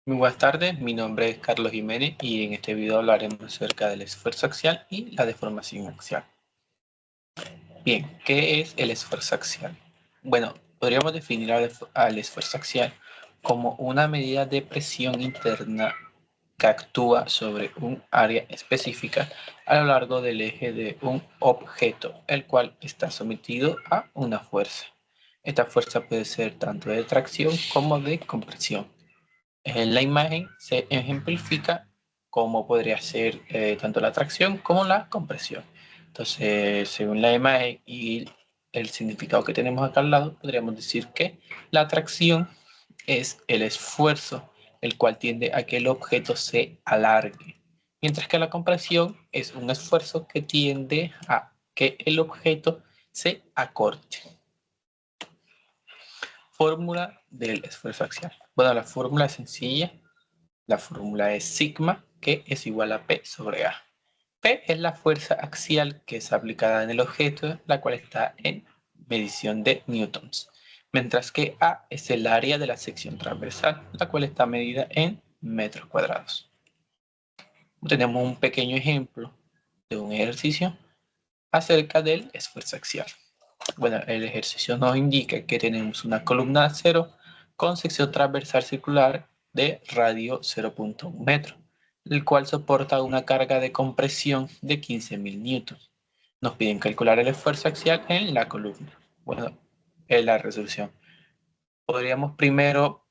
Muy buenas tardes, mi nombre es Carlos Jiménez y en este video hablaremos acerca del esfuerzo axial y la deformación axial. Bien, ¿qué es el esfuerzo axial? Bueno, podríamos definir al esfuerzo axial como una medida de presión interna que actúa sobre un área específica a lo largo del eje de un objeto, el cual está sometido a una fuerza. Esta fuerza puede ser tanto de tracción como de compresión. En la imagen se ejemplifica cómo podría ser tanto la tracción como la compresión. Entonces, según la imagen y el significado que tenemos acá al lado, podríamos decir que la tracción es el esfuerzo, el cual tiende a que el objeto se alargue, mientras que la compresión es un esfuerzo que tiende a que el objeto se acorte. Fórmula del esfuerzo axial. Bueno, la fórmula es sencilla. La fórmula es sigma, que es igual a P sobre A. P es la fuerza axial que es aplicada en el objeto, la cual está en medición de newtons, mientras que A es el área de la sección transversal, la cual está medida en metros cuadrados. Tenemos un pequeño ejemplo de un ejercicio acerca del esfuerzo axial. Bueno, el ejercicio nos indica que tenemos una columna de acero con sección transversal circular de radio 0.1 metro, el cual soporta una carga de compresión de 15.000 newtons. Nos piden calcular el esfuerzo axial en la columna. Bueno, en la resolución. Podríamos primero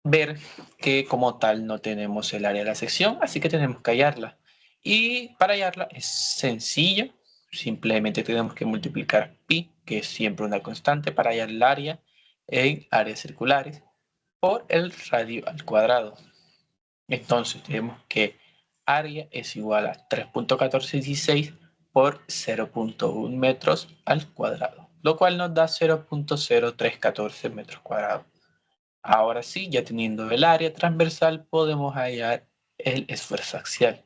ver que como tal no tenemos el área de la sección, así que tenemos que hallarla. Y para hallarla es sencillo, simplemente tenemos que multiplicar pi, que es siempre una constante, para hallar el área en áreas circulares, por el radio al cuadrado. Entonces tenemos que área es igual a 3.1416 por 0.1 metros al cuadrado, lo cual nos da 0.0314 metros cuadrados. Ahora sí, ya teniendo el área transversal, podemos hallar el esfuerzo axial,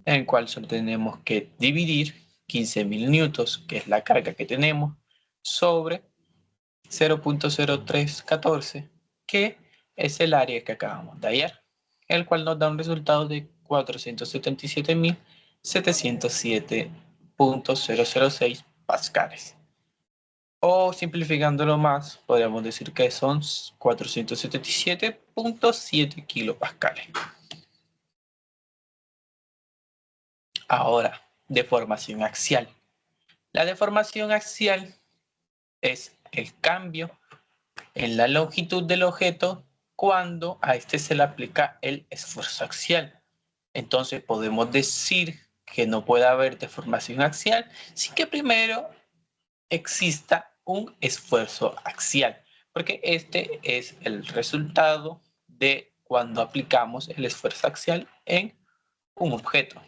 en el cual solo tenemos que dividir 15.000 newtons, que es la carga que tenemos, sobre 0.0314, que es el área que acabamos de hallar, el cual nos da un resultado de 477.707.006 pascales. O simplificándolo más, podríamos decir que son 477.7 kilopascales. Ahora, deformación axial. La deformación axial es el cambio en la longitud del objeto cuando a este se le aplica el esfuerzo axial. Entonces podemos decir que no puede haber deformación axial sin que primero exista un esfuerzo axial, porque este es el resultado de cuando aplicamos el esfuerzo axial en un objeto,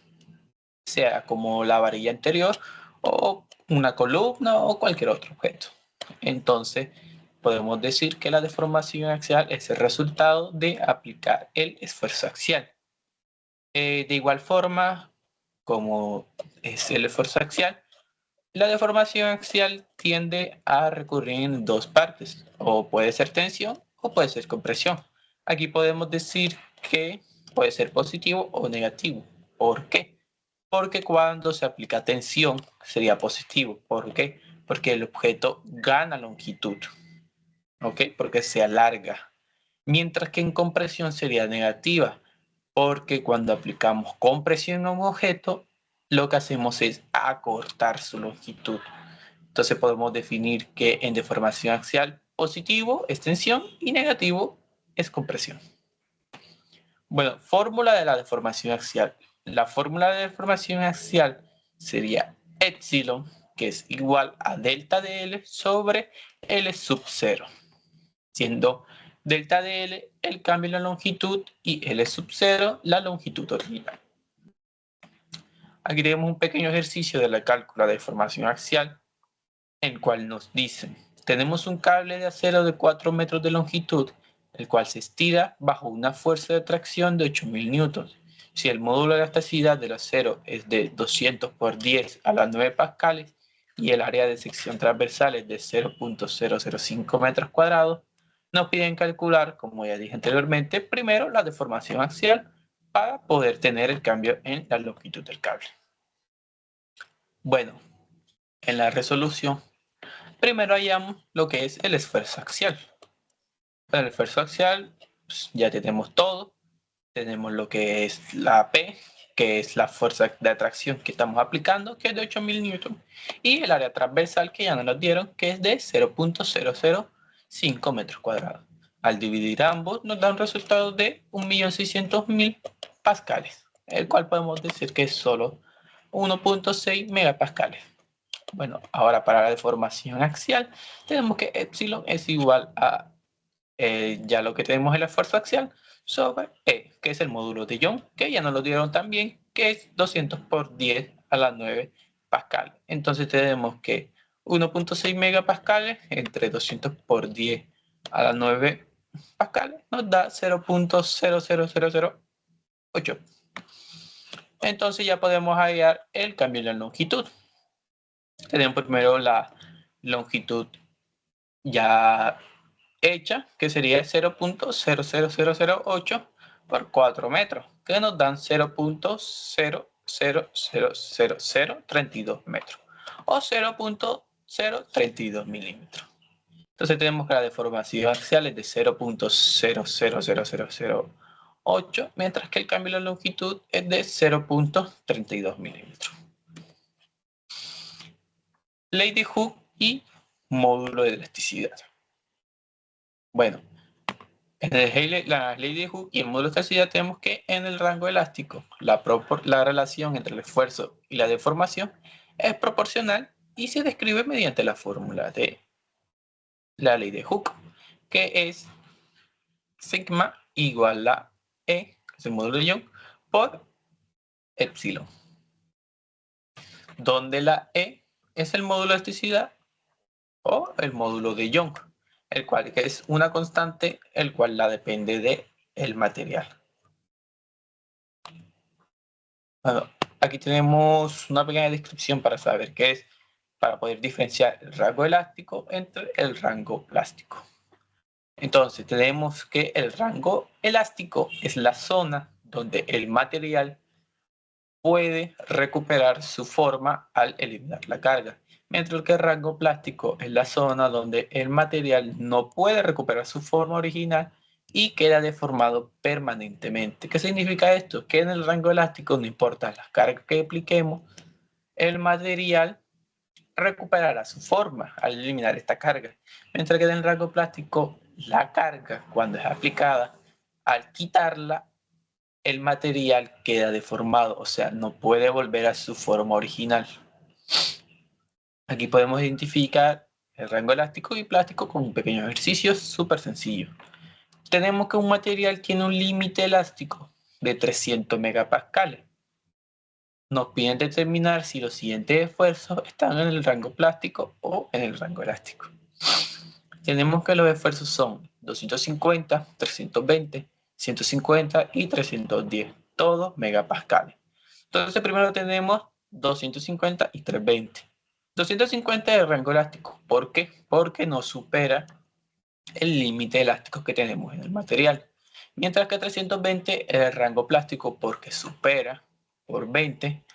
sea como la varilla anterior o una columna o cualquier otro objeto. Entonces, podemos decir que la deformación axial es el resultado de aplicar el esfuerzo axial. De igual forma, como es el esfuerzo axial, la deformación axial tiende a recurrir en dos partes, o puede ser tensión o puede ser compresión. Aquí podemos decir que puede ser positivo o negativo. ¿Por qué? Porque cuando se aplica tensión sería positivo. ¿Por qué? Porque el objeto gana longitud, ¿ok? Porque se alarga. Mientras que en compresión sería negativa, porque cuando aplicamos compresión a un objeto, lo que hacemos es acortar su longitud. Entonces podemos definir que en deformación axial positivo es tensión y negativo es compresión. Bueno, fórmula de la deformación axial. La fórmula de deformación axial sería epsilon, que es igual a delta de L sobre L sub 0, siendo delta de L el cambio en la longitud y L sub 0 la longitud original. Aquí tenemos un pequeño ejercicio de la cálculo de deformación axial, el cual nos dice, tenemos un cable de acero de 4 metros de longitud, el cual se estira bajo una fuerza de tracción de 8.000 newtons. Si el módulo de elasticidad del acero es de 200 por 10 a las 9 pascales y el área de sección transversal es de 0.005 metros cuadrados, Nos piden calcular, como ya dije anteriormente, primero la deformación axial para poder tener el cambio en la longitud del cable. Bueno, en la resolución, primero hallamos lo que es el esfuerzo axial. Para el esfuerzo axial, pues, ya tenemos todo. Tenemos lo que es la P, que es la fuerza de atracción que estamos aplicando, que es de 8000 newton, y el área transversal que ya nos dieron, que es de 0.005 metros cuadrados. Al dividir ambos nos da un resultado de 1.600.000 pascales, el cual podemos decir que es solo 1.6 megapascales. Bueno, ahora para la deformación axial tenemos que epsilon es igual a ya lo que tenemos es el esfuerzo axial sobre E, que es el módulo de Young, que ya nos lo dieron también, que es 200 por 10 a la 9 pascal. Entonces tenemos que 1.6 megapascales entre 200 por 10 a la 9 pascales nos da 0.00008. Entonces ya podemos hallar el cambio en la longitud. Tenemos primero la longitud ya hecha, que sería 0.00008 por 4 metros, que nos dan 0.00032 metros o 0.032 milímetros. Entonces tenemos que la deformación axial es de 0.00008, mientras que el cambio de la longitud es de 0.32 milímetros. Ley de Hooke y módulo de elasticidad. Bueno, en la ley de Hooke y el módulo de elasticidad tenemos que en el rango elástico la relación entre el esfuerzo y la deformación es proporcional y se describe mediante la fórmula de la ley de Hooke, que es sigma igual a E, que es el módulo de Young, por epsilon, donde la E es el módulo de elasticidad o el módulo de Young, el cual es una constante, el cual la depende del material. Bueno, aquí tenemos una pequeña descripción para saber qué es, para poder diferenciar el rango elástico entre el rango plástico. Entonces tenemos que el rango elástico es la zona donde el material puede recuperar su forma al eliminar la carga, mientras que el rango plástico es la zona donde el material no puede recuperar su forma original y queda deformado permanentemente. ¿Qué significa esto? Que en el rango elástico, no importa las cargas que apliquemos, el material recuperará su forma al eliminar esta carga, mientras que en el rango plástico, la carga, cuando es aplicada, al quitarla, el material queda deformado, o sea, no puede volver a su forma original. Aquí podemos identificar el rango elástico y plástico con un pequeño ejercicio súper sencillo. Tenemos que un material tiene un límite elástico de 300 megapascales. Nos piden determinar si los siguientes esfuerzos están en el rango plástico o en el rango elástico. Tenemos que los esfuerzos son 250, 320, 150 y 310, todos megapascales. Entonces primero tenemos 250 y 320. 250 es el rango elástico. ¿Por qué? Porque no supera el límite elástico que tenemos en el material. Mientras que 320 es el rango plástico porque supera por 20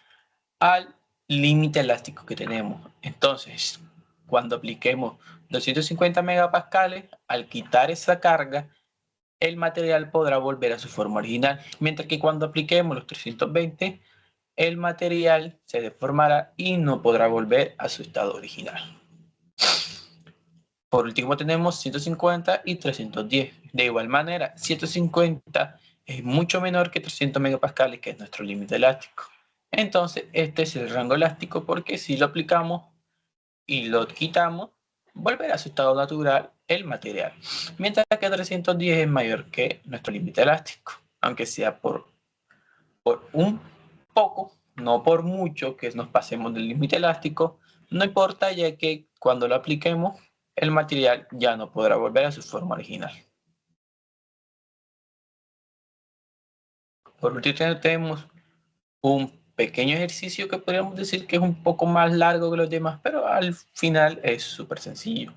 al límite elástico que tenemos. Entonces, cuando apliquemos 250 megapascales, al quitar esa carga, el material podrá volver a su forma original. Mientras que cuando apliquemos los 320, el material se deformará y no podrá volver a su estado original. Por último tenemos 150 y 310. De igual manera, 150 es mucho menor que 300 megapascales, que es nuestro límite elástico. Entonces, este es el rango elástico porque si lo aplicamos y lo quitamos, volverá a su estado natural el material. Mientras que 310 es mayor que nuestro límite elástico, aunque sea por un poco, no por mucho que nos pasemos del límite elástico, no importa, ya que cuando lo apliquemos, el material ya no podrá volver a su forma original. Por último, tenemos un pequeño ejercicio que podríamos decir que es un poco más largo que los demás, pero al final es súper sencillo.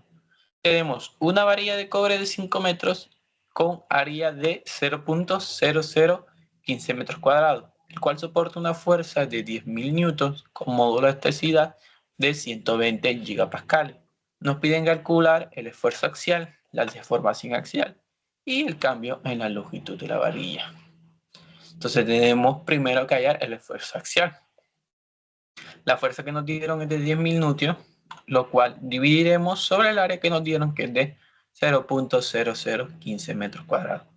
tenemos una varilla de cobre de 5 metros con área de 0.0015 metros cuadrados, el cual soporta una fuerza de 10.000 newtons con módulo de elasticidad de 120 gigapascales. Nos piden calcular el esfuerzo axial, la deformación axial y el cambio en la longitud de la varilla. Entonces tenemos primero que hallar el esfuerzo axial. La fuerza que nos dieron es de 10.000 newtons, lo cual dividiremos sobre el área que nos dieron, que es de 0.0015 metros cuadrados,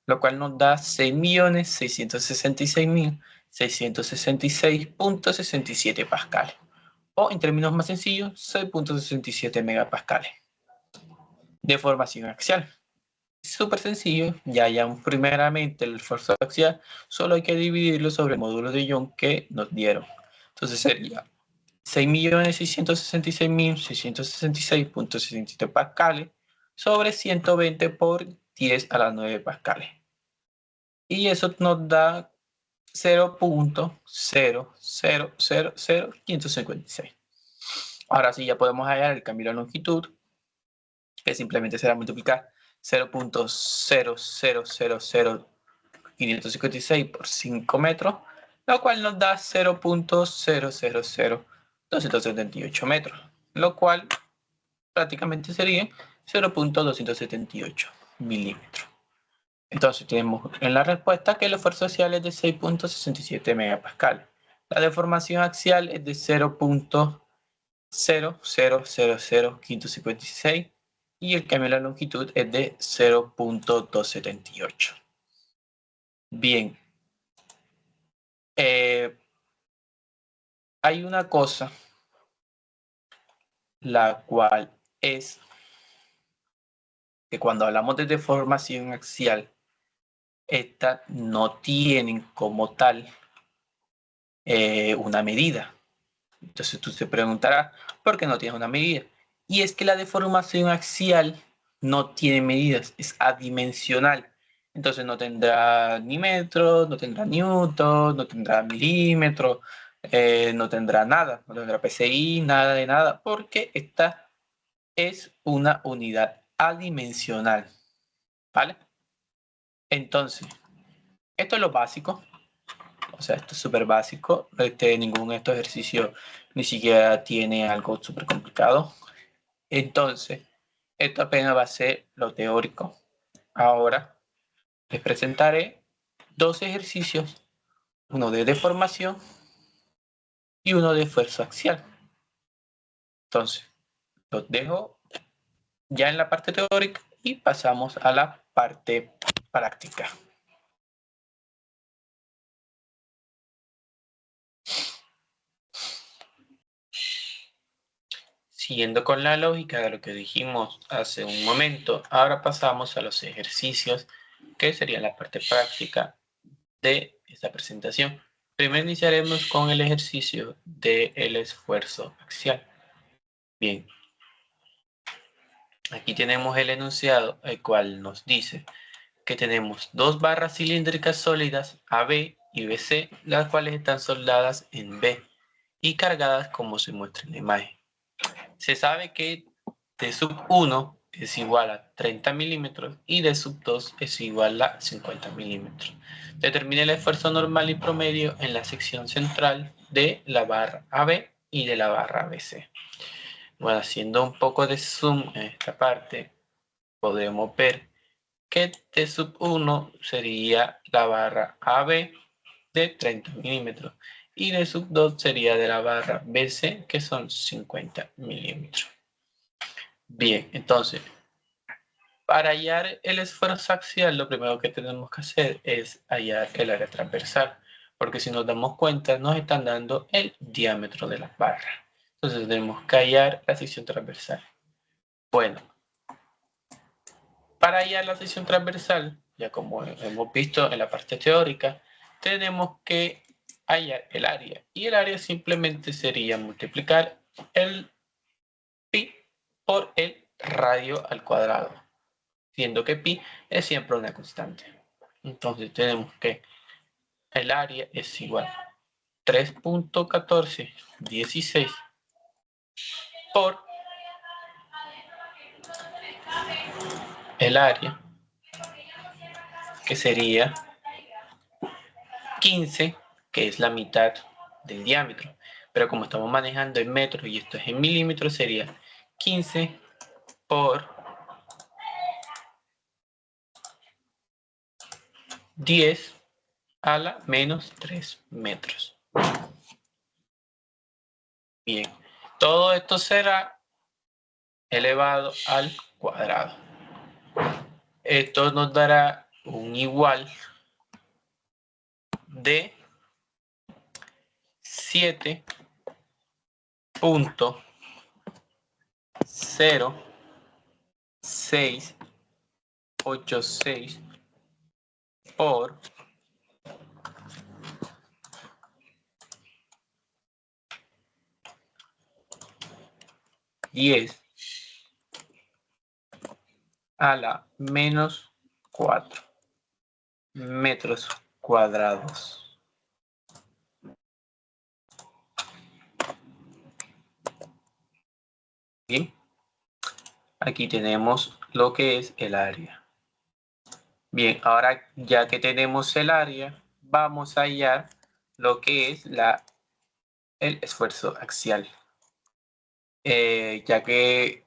lo cual nos da 6.666.666.67 pascales, o en términos más sencillos, 6.67 megapascales. Deformación axial. Súper sencillo, ya hallamos primeramente el esfuerzo axial, solo hay que dividirlo sobre el módulo de Young que nos dieron. Entonces sería 6.666.666.67 pascales sobre 120 por 10 a la 9 pascales. Y eso nos da 0.0000556. Ahora sí ya podemos hallar el cambio de la longitud, que simplemente será multiplicar 0.0000556 por 5 metros, lo cual nos da 0.000278 metros, lo cual prácticamente sería 0.278 milímetros. Entonces tenemos en la respuesta que el esfuerzo axial es de 6.67 megapascales. La deformación axial es de 0.0000556 y el cambio de la longitud es de 0.278. Bien. Hay una cosa, la cual es que cuando hablamos de deformación axial, estas no tienen como tal una medida. Entonces tú te preguntarás, ¿por qué no tienes una medida? Y es que la deformación axial no tiene medidas, es adimensional. Entonces no tendrá ni metros, no tendrá newton, no tendrá milímetros, no tendrá nada, no tendrá PSI, nada de nada, porque esta es una unidad adimensional, ¿vale? Entonces, esto es lo básico. O sea, esto es súper básico. Ninguno de estos ejercicios ni siquiera tiene algo súper complicado. Entonces, esto apenas va a ser lo teórico. Ahora les presentaré dos ejercicios, uno de deformación y uno de esfuerzo axial. Entonces, los dejo ya en la parte teórica y pasamos a la parte práctica. Siguiendo con la lógica de lo que dijimos hace un momento, ahora pasamos a los ejercicios, que sería la parte práctica de esta presentación. Primero iniciaremos con el ejercicio del esfuerzo axial. Bien, aquí tenemos el enunciado, el cual nos dice que tenemos dos barras cilíndricas sólidas AB y BC, las cuales están soldadas en B y cargadas como se muestra en la imagen. Se sabe que D sub 1 es igual a 30 milímetros y D sub 2 es igual a 50 milímetros. Determine el esfuerzo normal y promedio en la sección central de la barra AB y de la barra BC. Bueno, haciendo un poco de zoom en esta parte, podemos ver que D sub 1 sería la barra AB de 30 milímetros y D sub 2 sería de la barra BC, que son 50 milímetros. Bien, entonces, para hallar el esfuerzo axial, lo primero que tenemos que hacer es hallar el área transversal, porque si nos damos cuenta, nos están dando el diámetro de las barras. Entonces tenemos que hallar la sección transversal. Bueno, para hallar la sección transversal, ya como hemos visto en la parte teórica, tenemos que hallar el área. Y el área simplemente sería multiplicar el pi por el radio al cuadrado, siendo que pi es siempre una constante. Entonces tenemos que el área es igual a 3.1416 por el área, que sería 15, que es la mitad del diámetro. Pero como estamos manejando en metros y esto es en milímetros, sería 15 por 10 a la menos 3 metros. Bien, todo esto será elevado al cuadrado. Esto nos dará un igual de 7.0686 por 10 a la menos 4 metros cuadrados. Bien, aquí tenemos lo que es el área. Bien, ahora ya que tenemos el área, vamos a hallar lo que es el esfuerzo axial. Ya que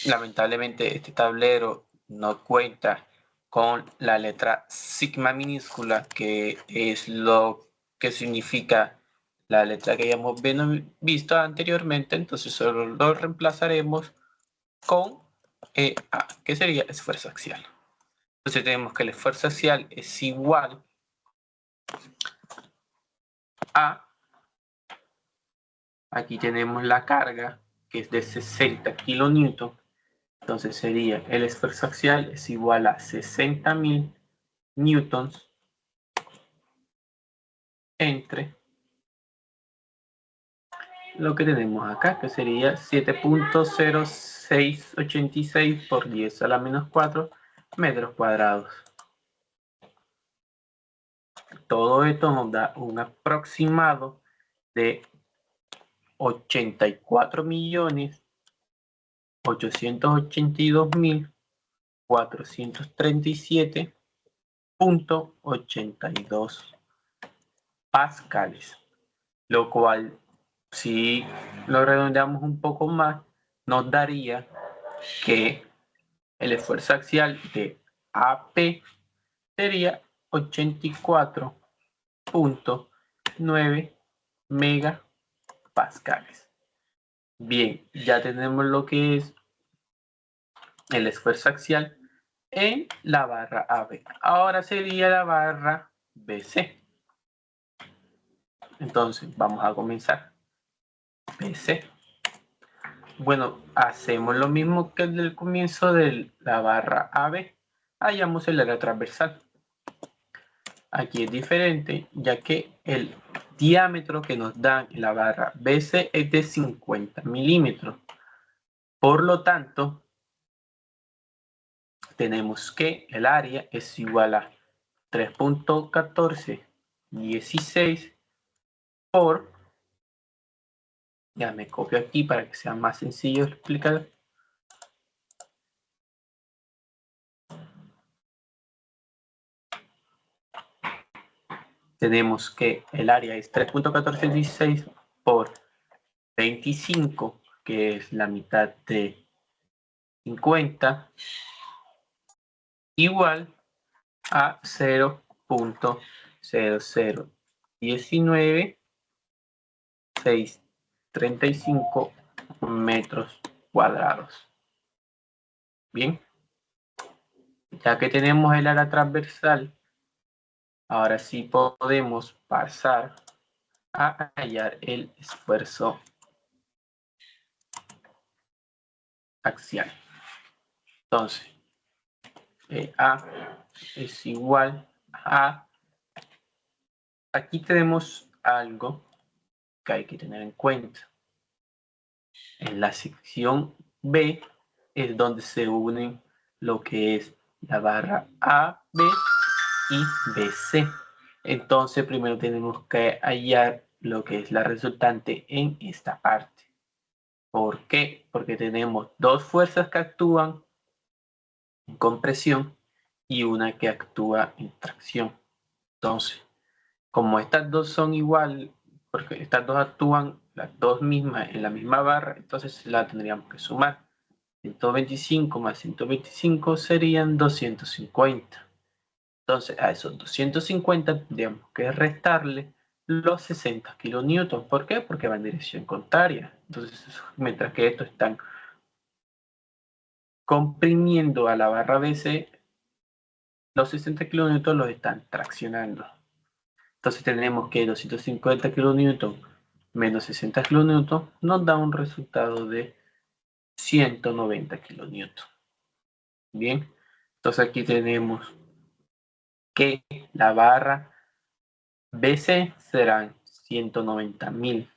lamentablemente este tablero no cuenta con la letra sigma minúscula, que es lo que significa la letra que ya hemos visto anteriormente, entonces solo lo reemplazaremos con EA, que sería esfuerzo axial. Entonces tenemos que el esfuerzo axial es igual a, aquí tenemos la carga, que es de 60 kilonewton. Entonces sería el esfuerzo axial es igual a 60.000 newtons entre lo que tenemos acá, que sería 7.0686 por 10 a la menos 4 metros cuadrados. Todo esto nos da un aproximado de 84.882.437.82 pascales, lo cual, si lo redondeamos un poco más, nos daría que el esfuerzo axial de AP sería 84.9 megapascales. Bien, ya tenemos lo que es el esfuerzo axial en la barra AB. Ahora sería la barra BC. Entonces, vamos a comenzar. BC. Bueno, hacemos lo mismo que desde el comienzo de la barra AB. Hallamos el área transversal. Aquí es diferente, ya que el diámetro que nos dan en la barra BC es de 50 milímetros. Por lo tanto, tenemos que el área es igual a 3.1416 por, ya me copio aquí para que sea más sencillo explicar, tenemos que el área es 3.1416 por 25, que es la mitad de 50, igual a 0.0019635 metros cuadrados. Bien, ya que tenemos el área transversal, ahora sí podemos pasar a hallar el esfuerzo axial. Entonces, A es igual a... Aquí tenemos algo que hay que tener en cuenta. En la sección B es donde se unen lo que es la barra AB y BC. Entonces primero tenemos que hallar lo que es la resultante en esta parte. ¿Por qué? Porque tenemos dos fuerzas que actúan en compresión y una que actúa en tracción. Entonces, como estas dos son igual, porque estas dos actúan las dos mismas en la misma barra, entonces la tendríamos que sumar. 125 más 125 serían 250. Entonces, a esos 250 tendríamos que restarle los 60 kilonewtons. ¿Por qué? Porque va en dirección contraria. Entonces, mientras que estos están comprimiendo a la barra BC, los 60 kilonewtons los están traccionando. Entonces tenemos que 250 kilonewtons menos 60 kilonewtons nos da un resultado de 190 kilonewtons. Bien, entonces aquí tenemos que la barra BC serán 190.000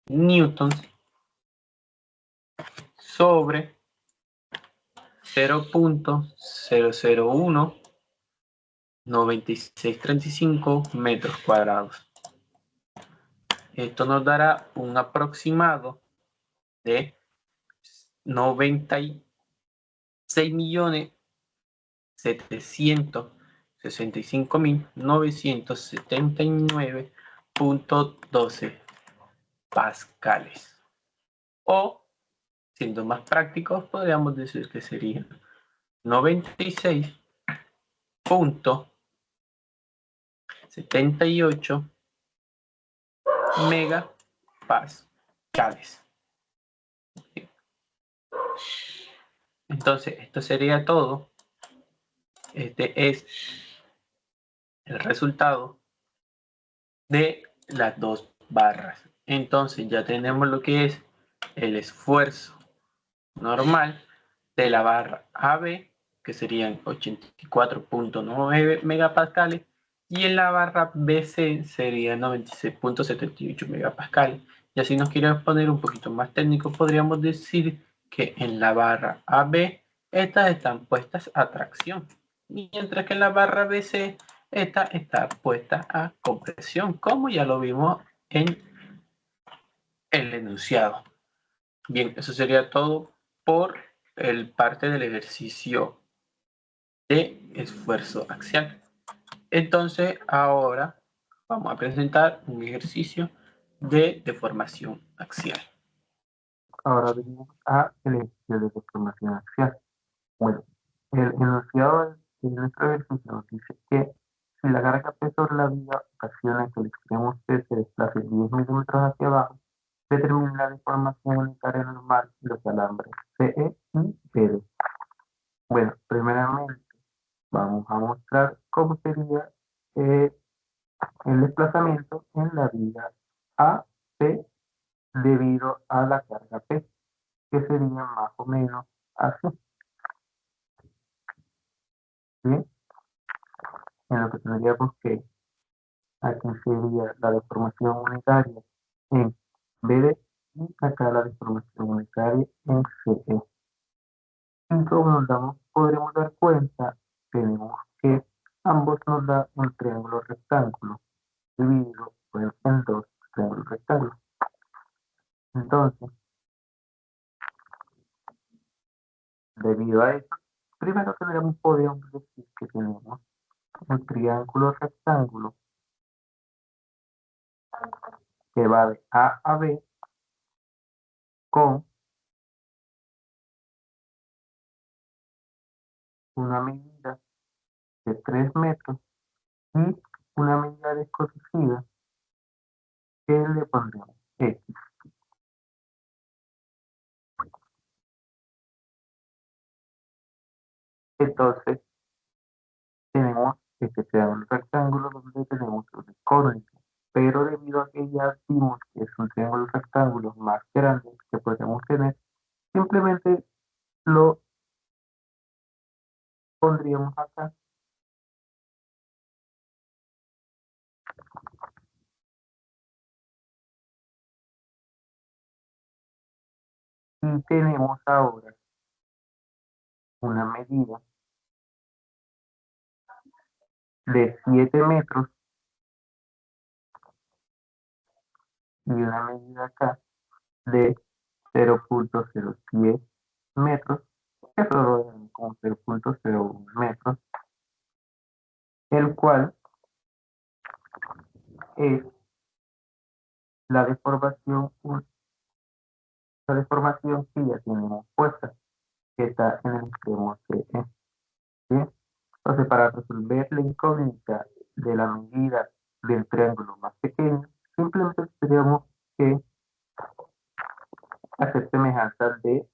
newtons sobre 0.0019635 metros cuadrados. Esto nos dará un aproximado de 96.765.979.12 pascales. O, siendo más prácticos, podríamos decir que serían 96.78 megapascales. Entonces, esto sería todo. Este es el resultado de las dos barras. Entonces, ya tenemos lo que es el esfuerzo normal de la barra AB, que serían 84.9 megapascales, y en la barra BC serían 96.78 megapascales. Y así nos queremos poner un poquito más técnico, podríamos decir que en la barra AB estas están puestas a tracción, mientras que en la barra BC esta está puesta a compresión, como ya lo vimos en el enunciado. Bien, eso sería todo por el parte del ejercicio de esfuerzo axial. Entonces, ahora vamos a presentar un ejercicio de deformación axial. Ahora venimos a el ejercicio de deformación axial. Bueno, el enunciado de nuestro ejercicio nos dice que si la carga P sobre la vía ocasiona que el extremo C se desplace 10 milímetros hacia abajo, determina la deformación unitaria normal de los alambres CE y PD. Bueno, primeramente vamos a mostrar cómo sería el desplazamiento en la vía AC debido a la carga P, que sería más o menos así. ¿Bien? En lo que tendríamos que aquí sería la deformación unitaria en BD y acá la deformación unitaria en CE. Y como podremos dar cuenta, tenemos que ambos nos da un triángulo rectángulo dividido en dos triángulos rectángulos. Entonces, debido a eso, primero podríamos decir que tenemos un triángulo rectángulo que va de A a B con una medida de 3 metros y una medida desconocida que le pondremos X. Entonces, tenemos este triángulo rectángulo donde tenemos un incógnito, pero debido a que ya vimos que es un triángulo rectángulo más grande que podemos tener, simplemente lo pondríamos acá y tenemos ahora una medida de 7 metros y una medida acá de 0.010 metros, que solo como 0.01 metros, el cual es la deformación que ya tenemos puesta, que está en el extremo CE. ¿Bien? Entonces, para resolver la incógnita de la medida del triángulo más pequeño, simplemente tendríamos que hacer semejanza de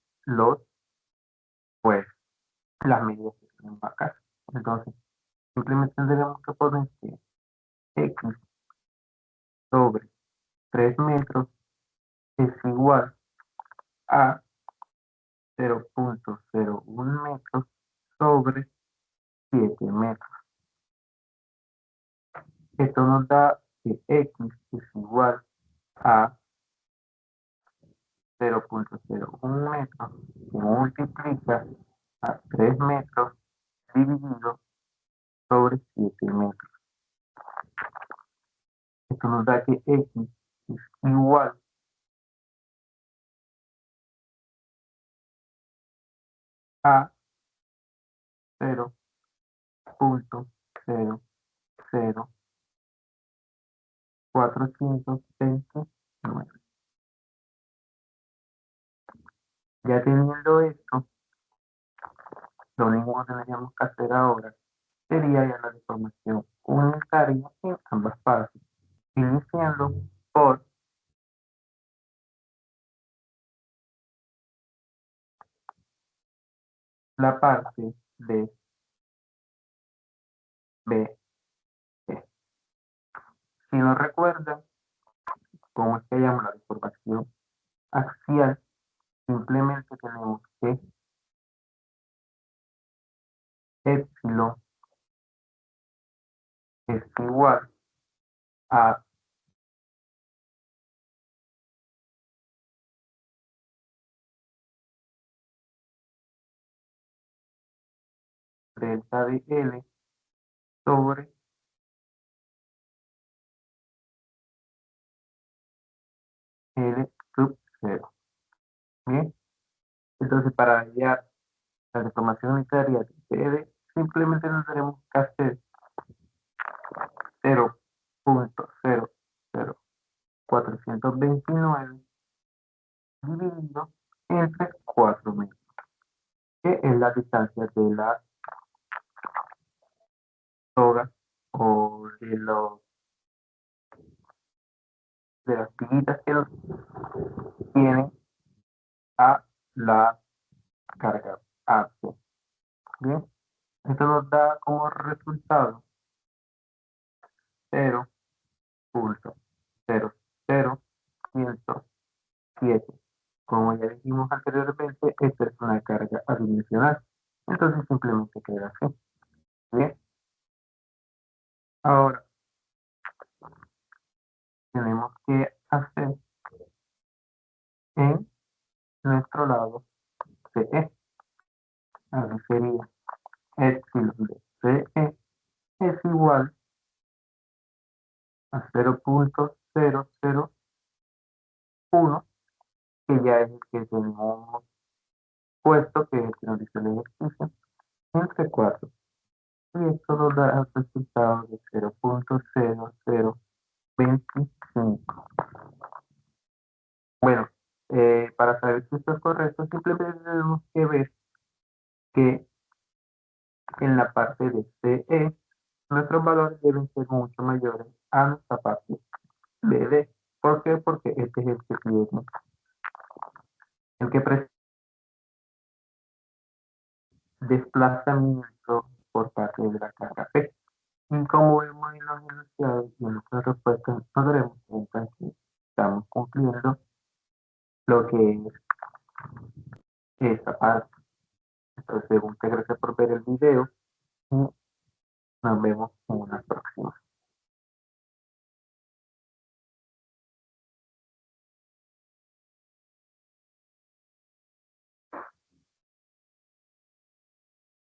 pues, las medidas que tenemos acá. Entonces, simplemente tendríamos que poner que x sobre 3 metros es igual a 0.01 metros sobre 7 metros. Esto nos da que x es igual a 0.01 metros que multiplica a 3 metros dividido sobre 7 metros. Esto nos da que x es igual a 0.00429. Ya teniendo esto, lo único que tendríamos que hacer ahora sería ya la deformación unitaria en ambas partes, iniciando por la parte de BE. Si no recuerdan cómo es que llama la deformación axial, simplemente tenemos que epsilon es igual a delta de L sobre L sub 0. Bien, entonces para hallar la deformación unitaria de PD, simplemente nos tenemos que hacer 0.00429 dividido entre 4 metros, que es la distancia de la soga o de las tiritas que tienen a la carga AC. Bien, esto nos da como resultado 0.00107. Como ya dijimos anteriormente, esta es una carga adimensional. Entonces simplemente queda así. Bien, ahora tenemos que hacer en nuestro lado CE. Así sería epsilon de CE es igual a 0.001, que ya es el que tenemos puesto, que es el que nos dice el ejercicio, entre 4. Y esto nos da el resultado de 0.0025. Bueno, para saber si esto es correcto, simplemente tenemos que ver que en la parte de CE, nuestros valores deben ser mucho mayores a nuestra parte de D. ¿Por qué? Porque este es el que tiene, el que presenta desplazamiento por parte de la carga P. Y como vemos en las universidades y en nuestras respuestas, nos daremos cuenta que estamos cumpliendo lo que es esta parte. Entonces, muchas gracias por ver el video y nos vemos en una próxima.